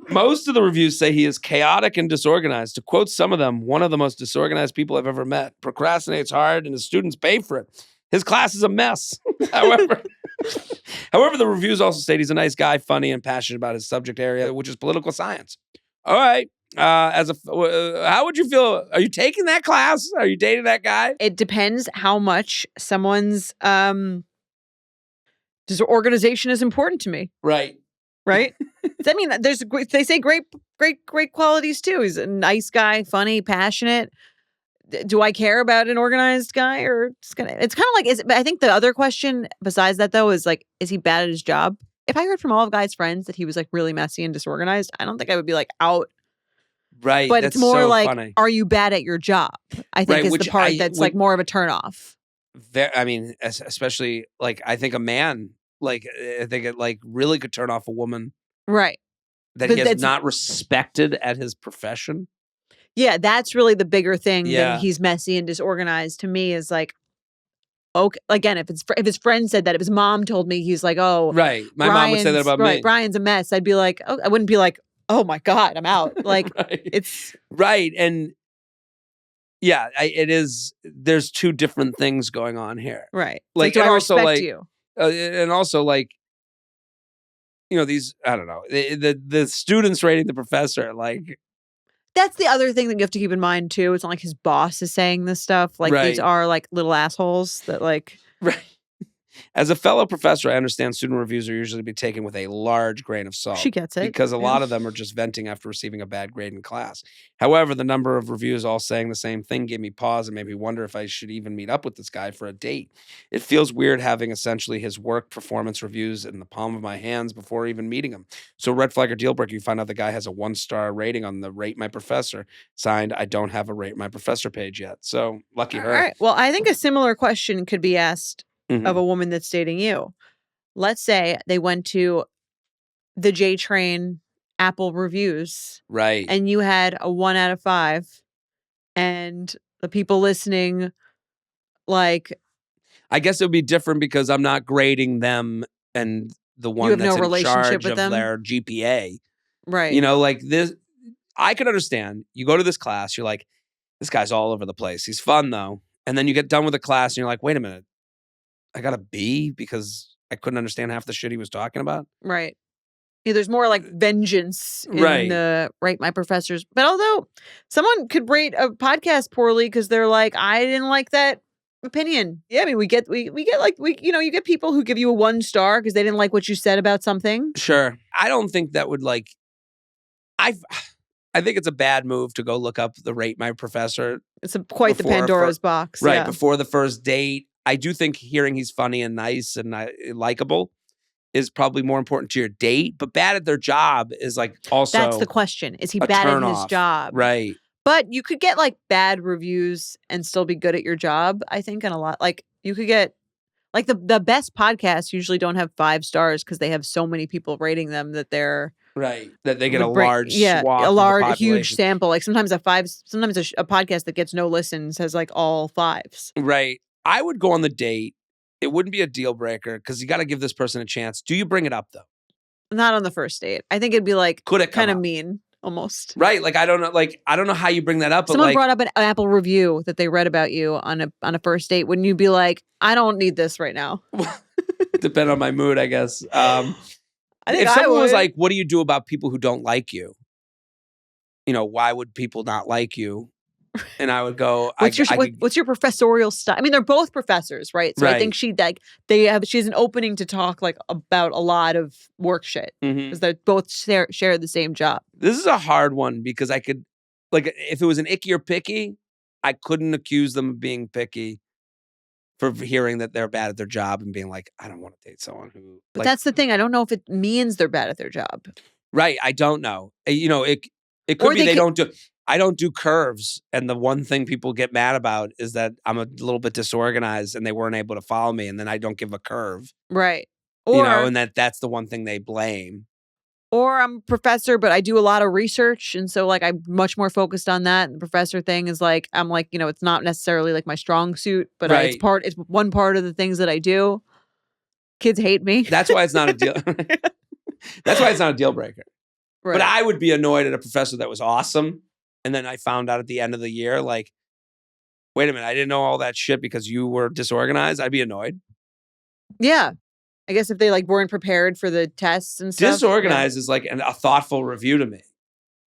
Most of the reviews say he is chaotic and disorganized. To quote some of them, one of the most disorganized people I've ever met. Procrastinates hard and his students pay for it. His class is a mess. However, the reviews also state he's a nice guy, funny, and passionate about his subject area, which is political science. All right. How would you feel? Are you taking that class? Are you dating that guy? It depends how much someone's organization is important to me. Right. I mean, they say great qualities too. He's a nice guy, funny, passionate. Do I care about an organized guy, or it's kind of like? I think the other question besides that though is like, is he bad at his job? If I heard from all of Guy's friends that he was like really messy and disorganized, I don't think I would be like out. Right. But it's more so like, funny. Are you bad at your job? I think is the part that's like more of a turnoff. I mean, especially like I think a man Like, I think it like really could turn off a woman Right. that But he is that's not respected at his profession. Yeah, that's really the bigger thing than Yeah. he's messy and disorganized to me is like, okay, again, if his friend said that, if his mom told me he's like, "Oh, Right. My mom would say that about me. Brian's a mess," I'd be like, "Oh," I wouldn't be like, "Oh my God, I'm out." Like, Right. it's Right. And yeah, it is. There's two different things going on here. right. It's Like, do and I also respect like, you? and also like, these, I don't know, the students rating the professor, like, That's the other thing that you have to keep in mind too. It's not like his boss is saying this stuff. Like these right. are like little assholes that like Right. As a fellow professor, I understand student reviews are usually to be taken with a large grain of salt. she gets it. Because a Yeah. lot of them are just venting after receiving a bad grade in class. However, the number of reviews all saying the same thing gave me pause and made me wonder if I should even meet up with this guy for a date. It feels weird having essentially his work performance reviews in the palm of my hands before even meeting him. So red flag or deal breaker, you find out the guy has a 1-star rating on the Rate My Professor. Signed, I don't have a Rate My Professor page yet. So lucky All her. right. Well, I think a similar question could be asked Mhm. of a woman that's dating you. Let's say they went to the J Train Apple reviews Right. and you had a 1 out of 5 and the people listening like I guess it would be different because I'm not grading them and the you one have that's no in relationship charge with of them. their GPA. Right. Like this, I could understand. You go to this class, you're like, this guy's all over the place. He's fun though. And then you get done with the class and you're like, wait a minute, I got a B because I couldn't understand half the shit he was talking about. Right. Yeah, there's more like vengeance in Right. the Rate My Professors. But although someone could rate a podcast poorly because they're like, I didn't like that opinion. Yeah, I mean, we get like you get people who give you a 1 star because they didn't like what you said about something. Sure. I don't think that would like, I think it's a bad move to go look up the Rate My Professor. It's quite the Before a Pandora's box. Right. Yeah. Before the first date. I do think hearing he's funny and nice and likable is probably more important to your date, but bad at their job is like also That's the question. Is he a bad at his turn-off. job? Right. But you could get like bad reviews and still be good at your job, I think, and a lot like you could get like the best podcasts usually don't have 5 stars because they have so many people rating them that they're Right. That they get a would bring- large yeah, swath a of the large, huge population. sample. Like sometimes a podcast that gets no listens has like all 5s. Right. I would go on the date. It wouldn't be a deal breaker because you got to give this person a chance. Do you bring it up though? Not on the first date. I think it'd be like Could it come kind of up? mean almost. Right. Like I don't know. Like I don't know how you bring that up. But Someone like, brought up an Apple review that they read about you on a first date. Wouldn't you be like, I don't need this right now? depend on my mood, I guess. I think if I someone was would. like, "What do you do about people who don't like you?" Why would people not like you? And I would go, What's your professorial style? I mean, they're both professors, right? So I think Right. she has an opening to talk like about a lot of work shit Mhm. because they both share the same job. This is a hard one because I could, like, if it was an icky or picky, I couldn't accuse them of being picky for hearing that they're bad at their job and being like, I don't want to date someone who. But Like, that's the thing. I don't know if it means they're bad at their job. right. I don't know. It Or could be they they don't do. I don't do curves, and the one thing people get mad about is that I'm a little bit disorganized, and they weren't able to follow me, and then I don't give a curve. Right. Or And that's the one thing they blame. or I'm a professor, but I do a lot of research. And so like I'm much more focused on that. And the professor thing is like, I'm like, it's not necessarily like my strong suit, but Right. it's one part of the things that I do. Kids hate me. That's why it's not a deal. That's why it's not a deal breaker. Right. But I would be annoyed at a professor that was awesome. And then I found out at the end of the year, like, wait a minute, I didn't know all that shit because you were disorganized. I'd be annoyed. Yeah. I guess if they like weren't prepared for the tests and stuff. Disorganized is like a thoughtful review to me.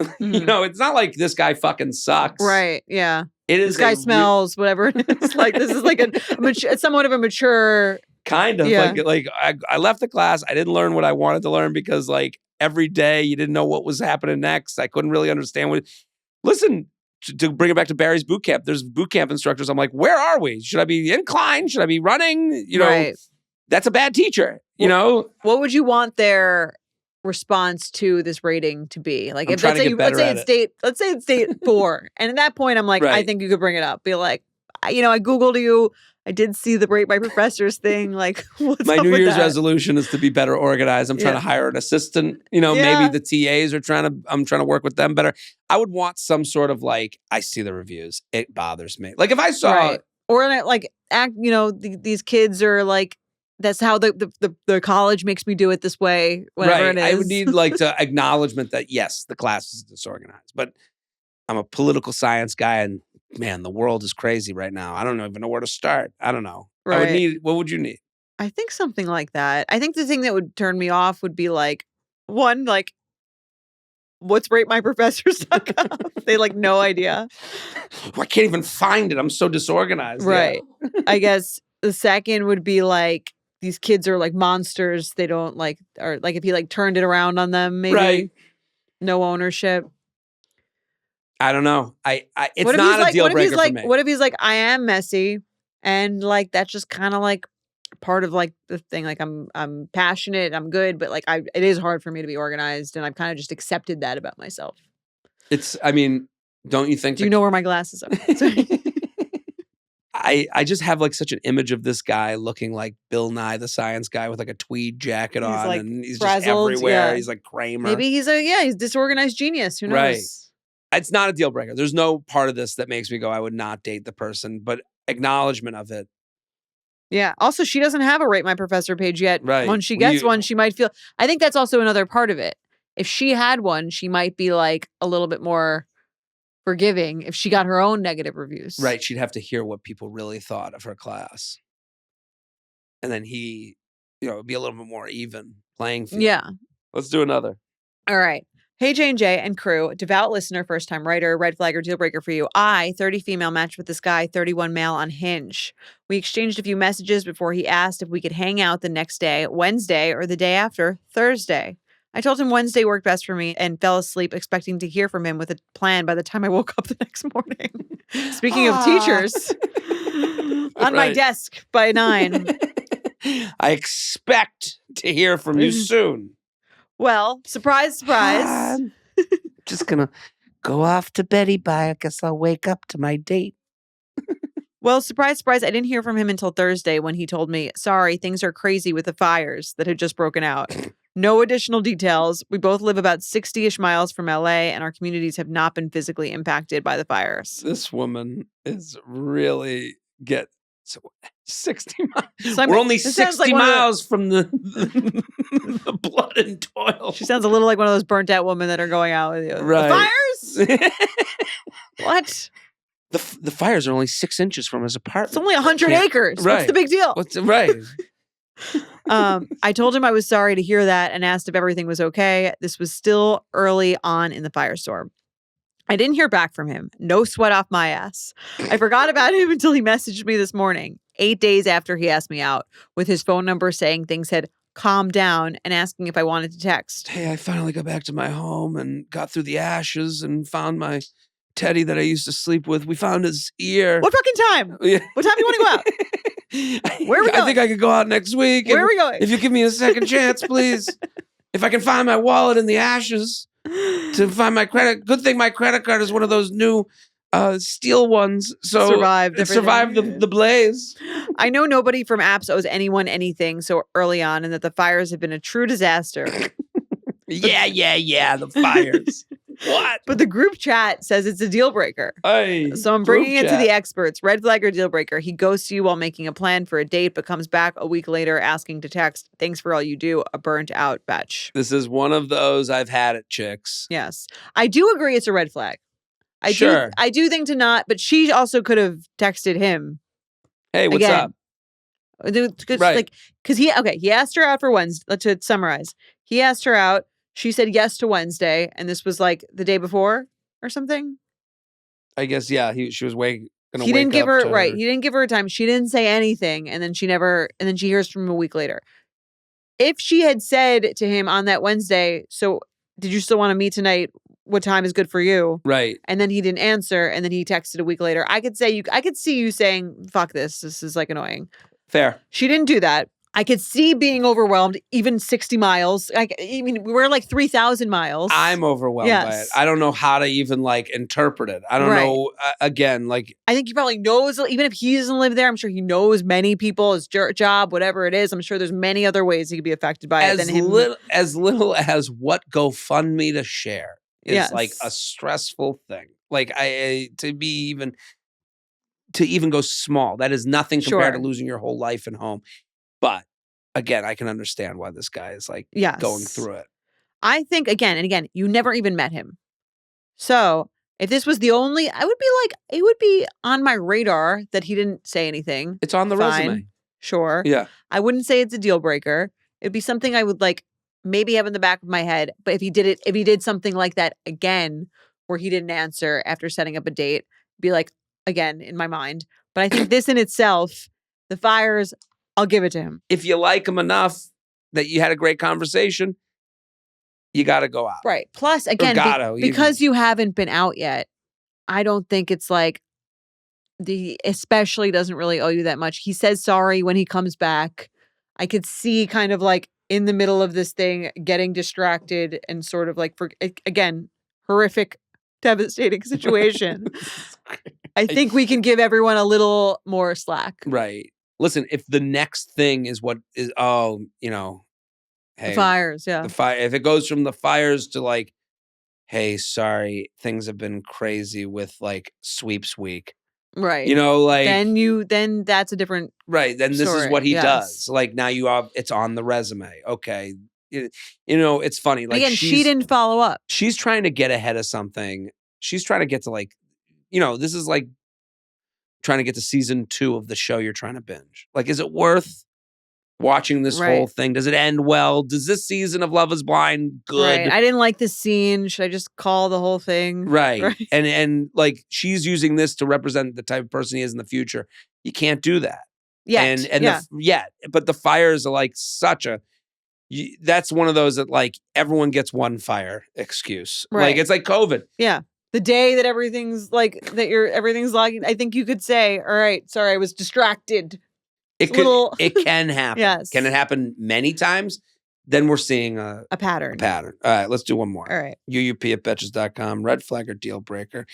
Mhm. It's not like this guy fucking sucks. Right. Yeah. It is This guy smells, whatever it is. Like this is like it's somewhat of a mature. kind of Yeah. like I left the class. I didn't learn what I wanted to learn because like every day you didn't know what was happening next. I couldn't really understand what. Listen, to bring it back to Barry's boot camp, there's boot camp instructors. I'm like, where are we? Should I be inclined? Should I be running? Right. That's a bad teacher. What would you want their response to this rating to be? Like, I'm if trying to get better at it. let's say it's date 4, and at that point, I'm like, I Right. think you could bring it up. Be like, I Googled you. I did see the Rate My Professors thing. Like, what's My up New with Year's that? resolution is to be better organized. I'm trying to hire an assistant. Maybe the TAs are I'm trying to work with them better. I would want some sort of like, I see the reviews. It bothers me. Like if I saw, or like act, these kids are like, that's how the college makes me do it this way. Whatever it is, I would need like to acknowledgement that yes, the class is disorganized, but I'm a political science guy, and man, the world is crazy right now. I don't even know where to start. I don't know. I would need. What would you need? I think something like that. I think the thing that would turn me off would be like, one, like, what's ratemyprofessors.com? They like no idea. I can't even find it. I'm so disorganized. Right. Yeah. I guess the second would be like, these kids are like monsters. They don't like, or like if he like turned it around on them, maybe. Right. No ownership. I don't know. It's not a deal breaker for me. What if he's like, I am messy, and like that's just kind of like part of like the thing. Like I'm passionate, I'm good, but like it is hard for me to be organized, and I've kind of just accepted that about myself. Don't you think? Do you know where my glasses are? Sorry. I just have like such an image of this guy looking like Bill Nye the Science Guy with like a tweed jacket on, like and he's frazzled, just everywhere. Yeah. He's like Kramer. Maybe he's disorganized genius. Who knows? Right. It's not a deal breaker. There's no part of this that makes me go, I would not date the person, but acknowledgement of it. Yeah. Also, she doesn't have a Rate My Professor page yet. Right. When she gets one, she might feel. I think that's also another part of it. If she had one, she might be like a little bit more forgiving if she got her own negative reviews. Right. She'd have to hear what people really thought of her class. And then he, it'd be a little bit more even playing field. Yeah. Let's do another. All right. Hey, J&J and crew, devout listener, first-time writer, red flag or deal breaker for you. I, 30 female, matched with this guy, 31 male on Hinge. We exchanged a few messages before he asked if we could hang out the next day, Wednesday, or the day after, Thursday. I told him Wednesday worked best for me and fell asleep expecting to hear from him with a plan by the time I woke up the next morning. Speaking of teachers, on my desk by 9. I expect to hear from you soon. Well, surprise, surprise. Just gonna go off to Betty. Bye. I guess I'll wake up to my date. Well, surprise, surprise. I didn't hear from him until Thursday when he told me, sorry, things are crazy with the fires that had just broken out. No additional details. We both live about 60-ish miles from LA, and our communities have not been physically impacted by the fires. This woman is really 60 miles. So we're only 60 miles from the blood and toil. She sounds a little like one of those burnt out women that are going out with you. Right. The fires? What? The fires are only 6 inches from his apartment. It's only 100 acres. Right. What's the big deal? Right. I told him I was sorry to hear that and asked if everything was okay. This was still early on in the firestorm. I didn't hear back from him. No sweat off my ass. I forgot about him until he messaged me this morning, 8 days after he asked me out, with his phone number saying things had calmed down and asking if I wanted to text. Hey, I finally got back to my home and got through the ashes and found my teddy that I used to sleep with. We found his ear. What fucking time? What time do you want to go out? Where are we going? I think I could go out next week. Where are we going? If you give me a second chance, please. If I can find my wallet in the ashes to find my credit. Good thing my credit card is one of those new steel ones. So it survived the blaze. I know nobody from apps owes anyone anything so early on, and that the fires have been a true disaster. Yeah. The fires. What? But the group chat says it's a deal breaker. So I'm bringing it to the experts. Red flag or deal breaker. He ghosts you while making a plan for a date, but comes back a week later asking to text, thanks for all you do, a burnt out bitch. This is one of those I've had it, chicks. Yes. I do agree it's a red flag. I do think to not, but she also could have texted him. Hey, what's up? Right. Because he asked her out for Wednesday. To summarize, he asked her out. She said yes to Wednesday, and this was like the day before or something. I guess, yeah. She was waiting. He didn't give her He didn't give her a time. She didn't say anything, and then she hears from him a week later. If she had said to him on that Wednesday, so did you still want to meet tonight? What time is good for you? Right. And then he didn't answer, and then he texted a week later. I could see you saying, fuck this. This is like annoying. Fair. She didn't do that. I could see being overwhelmed, even 60 miles. I mean, we're like 3,000 miles. I'm overwhelmed by it. Yes. I don't know how to even like interpret it. I don't Right. know. Again, like I think he probably knows, even if he doesn't live there, I'm sure he knows many people, his job, whatever it is. I'm sure there's many other ways he could be affected by it than him. As little as what GoFundMe to share is like a stressful thing. Like to even go small, that is nothing compared to losing your whole life and home. But again, I can understand why this guy is like going through it. I think again, you never even met him. So if this was the only, it would be on my radar that he didn't say anything. It's on the resume. Sure. Yeah. I wouldn't say it's a deal breaker. It'd be something I would like maybe have in the back of my head. But if he did something like that again, where he didn't answer after setting up a date, be like, again, in my mind. But I think this in itself, the fires, I'll give it to him. If you like him enough that you had a great conversation, you got to go out. Right. Plus, again, because you haven't been out yet, I don't think it's like especially doesn't really owe you that much. He says sorry when he comes back. I could see kind of like in the middle of this thing getting distracted and sort of like, again, horrific, devastating situation. I think we can give everyone a little more slack. Right. Listen, if the next thing is what is, hey, the fires, yeah. The fire. If it goes from the fires to like, hey, sorry, things have been crazy with like sweeps week. Right. Like then that's a different Then this story. is what he does. Like now it's on the resume. Okay. It's funny. Like again, she didn't follow up. She's trying to get ahead of something. She's trying to get to like, this is like trying to get to season 2 of the show you're trying to binge. Like, is it worth watching this whole thing? Does it end well? Does this season of Love is Blind good? Right. I didn't like this scene. Should I just call the whole thing? Right. And like she's using this to represent the type of person he is in the future. You can't do that. Yet. But the fires are like that's one of those that like everyone gets one fire excuse. Right. Like it's like COVID. Yeah. The day that everything's logging, I think you could say, all right, sorry, I was distracted. It can happen. Yes. Can it happen many times? Then we're seeing a pattern. All right, let's do one more. All right. UUP@betches.com. Red flag or deal breaker.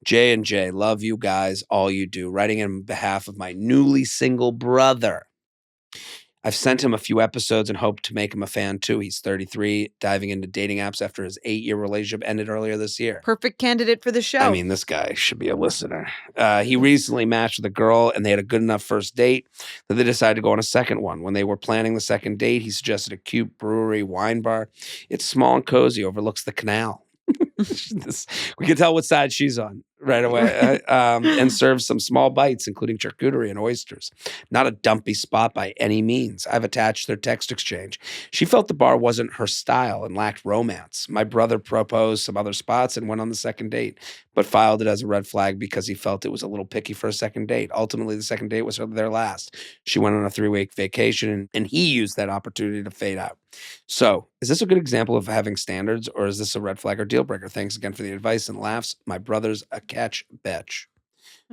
J&J, love you guys, all you do. Writing in behalf of my newly single brother. I've sent him a few episodes and hope to make him a fan too. He's 33, diving into dating apps after his 8-year relationship ended earlier this year. Perfect candidate for the show. I mean, this guy should be a listener. He recently matched with a girl and they had a good enough first date that they decided to go on a second one. When they were planning the second date, he suggested a cute brewery wine bar. It's small and cozy, overlooks the canal. We can tell what side she's on right away. And serves some small bites, including charcuterie and oysters. Not a dumpy spot by any means. I've attached their text exchange. She felt the bar wasn't her style and lacked romance. My brother proposed some other spots and went on the second date, but filed it as a red flag because he felt it was a little picky for a second date. Ultimately, the second date was their last. She went on a 3-week vacation and he used that opportunity to fade out. So, is this a good example of having standards, or is this a red flag or deal breaker? Thanks again for the advice and laughs. My brother's a catch bitch.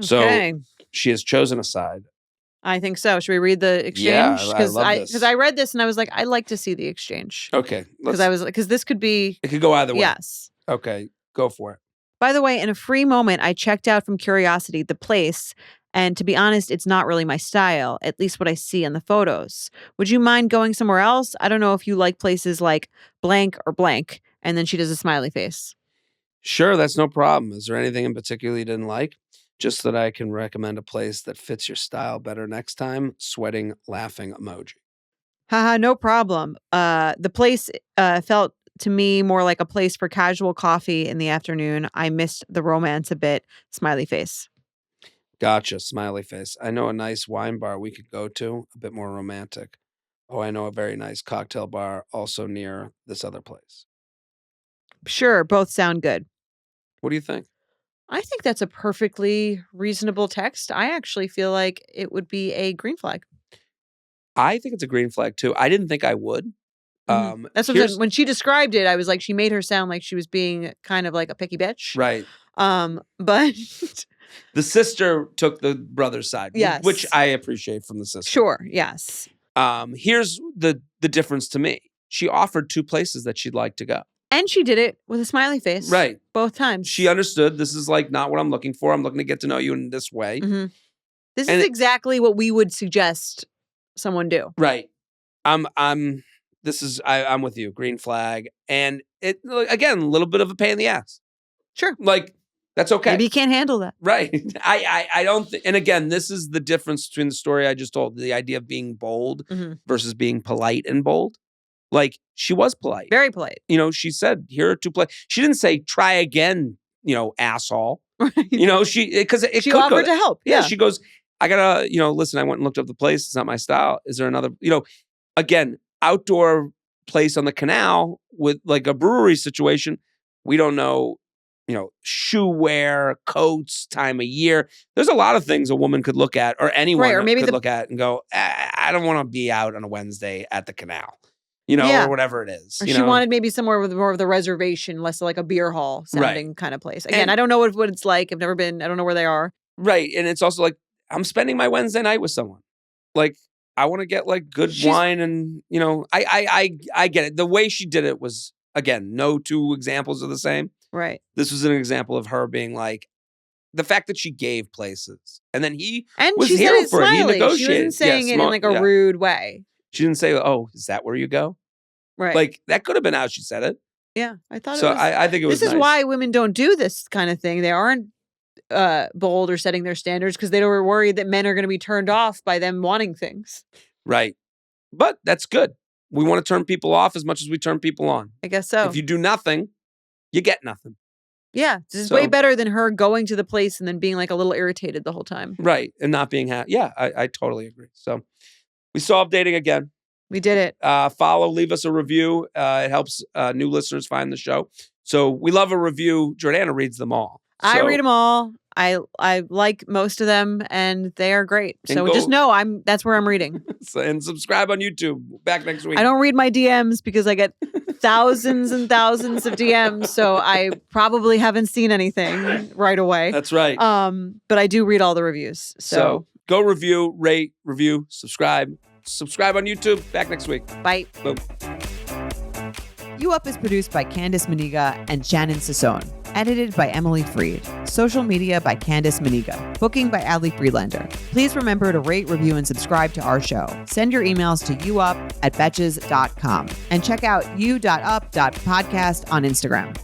Okay. So, she has chosen a side. I think so. Should we read the exchange? Yeah, I love this. Because I read this and I was like, I'd like to see the exchange. Okay. Because this could be. It could go either way. Yes. Okay. Go for it. By the way, in a free moment, I checked out from curiosity the place. And to be honest, it's not really my style, at least what I see in the photos. Would you mind going somewhere else? I don't know if you like places like blank or blank. And then she does a smiley face. Sure, that's no problem. Is there anything in particular you didn't like? Just that I can recommend a place that fits your style better next time. Sweating, laughing emoji. Haha, no problem. The place felt to me more like a place for casual coffee in the afternoon. I missed the romance a bit. Smiley face. Gotcha. Smiley face. I know a nice wine bar we could go to, a bit more romantic. Oh, I know a very nice cocktail bar also near this other place. Sure, both sound good. What do you think? I think that's a perfectly reasonable text. I actually feel like it would be a green flag. I think it's a green flag too. I didn't think I would. That's what when she described it, I was like, she made her sound like she was being kind of like a picky bitch. Right. But the sister took the brother's side. Yes. Which I appreciate from the sister. Sure. Yes. Here's the difference to me. She offered 2 places that she'd like to go. And she did it with a smiley face. Right. Both times. She understood this is like not what I'm looking for. I'm looking to get to know you in this way. Mm-hmm. This And is exactly what we would suggest someone do. Right. I'm with you. Green flag. And it, again, a little bit of a pain in the ass. Sure. Like, that's okay. Maybe you can't handle that. Right. I don't and again, this is the difference between the story I just told, the idea of being bold versus being polite and bold. Like, she was polite. Very polite. She said, here are 2 places. She didn't say, try again, asshole. Right. Because she offered to help. Yeah. She goes, I gotta, listen, I went and looked up the place. It's not my style. Is there another, again, outdoor place on the canal with like a brewery situation? We don't know, shoe wear, coats, time of year. There's a lot of things a woman could look at, or anyone or maybe could look at and go, I don't want to be out on a Wednesday at the canal, or whatever it is. Or she wanted maybe somewhere with more of the reservation, less like a beer hall sounding kind of place. Again, I don't know what it's like. I've never been. I don't know where they are. Right. And it's also like, I'm spending my Wednesday night with someone. Like, I want to get like good wine and, I get it. The way she did it was, again, no 2 examples are the same. Right. This was an example of her being like, the fact that she gave places and then he and was she here said it for it. He smiling. negotiated. She wasn't saying it in like a rude way. She didn't say, oh, is that where you go? Right. Like, that could have been how she said it. Yeah. I thought so. It was, I think it was This is why women don't do this kind of thing. They aren't bold or setting their standards because they were worried that men are going to be turned off by them wanting things. Right. But that's good. We want to turn people off as much as we turn people on. I guess so. If you do nothing, you get nothing. Yeah. This is way better than her going to the place and then being like a little irritated the whole time. Right. And not being happy. Yeah, I totally agree. So we solved dating again. We did it. Follow, leave us a review. It helps new listeners find the show. So we love a review. Jordana reads them all. I read them all. I like most of them, and they are great. So just know that's where I'm reading. And subscribe on YouTube. Back next week. I don't read my DMs because I get thousands and thousands of DMs, so I probably haven't seen anything right away. That's right. But I do read all the reviews. So go review, rate, review, subscribe. Subscribe on YouTube. Back next week. Bye. Boom. You Up is produced by Candice Maniga and Shannon Sassone. Edited by Emily Freed. Social media by Candice Maniga. Booking by Adley Freelander. Please remember to rate, review, and subscribe to our show. Send your emails to youup@betches.com. And check out you.up.podcast on Instagram.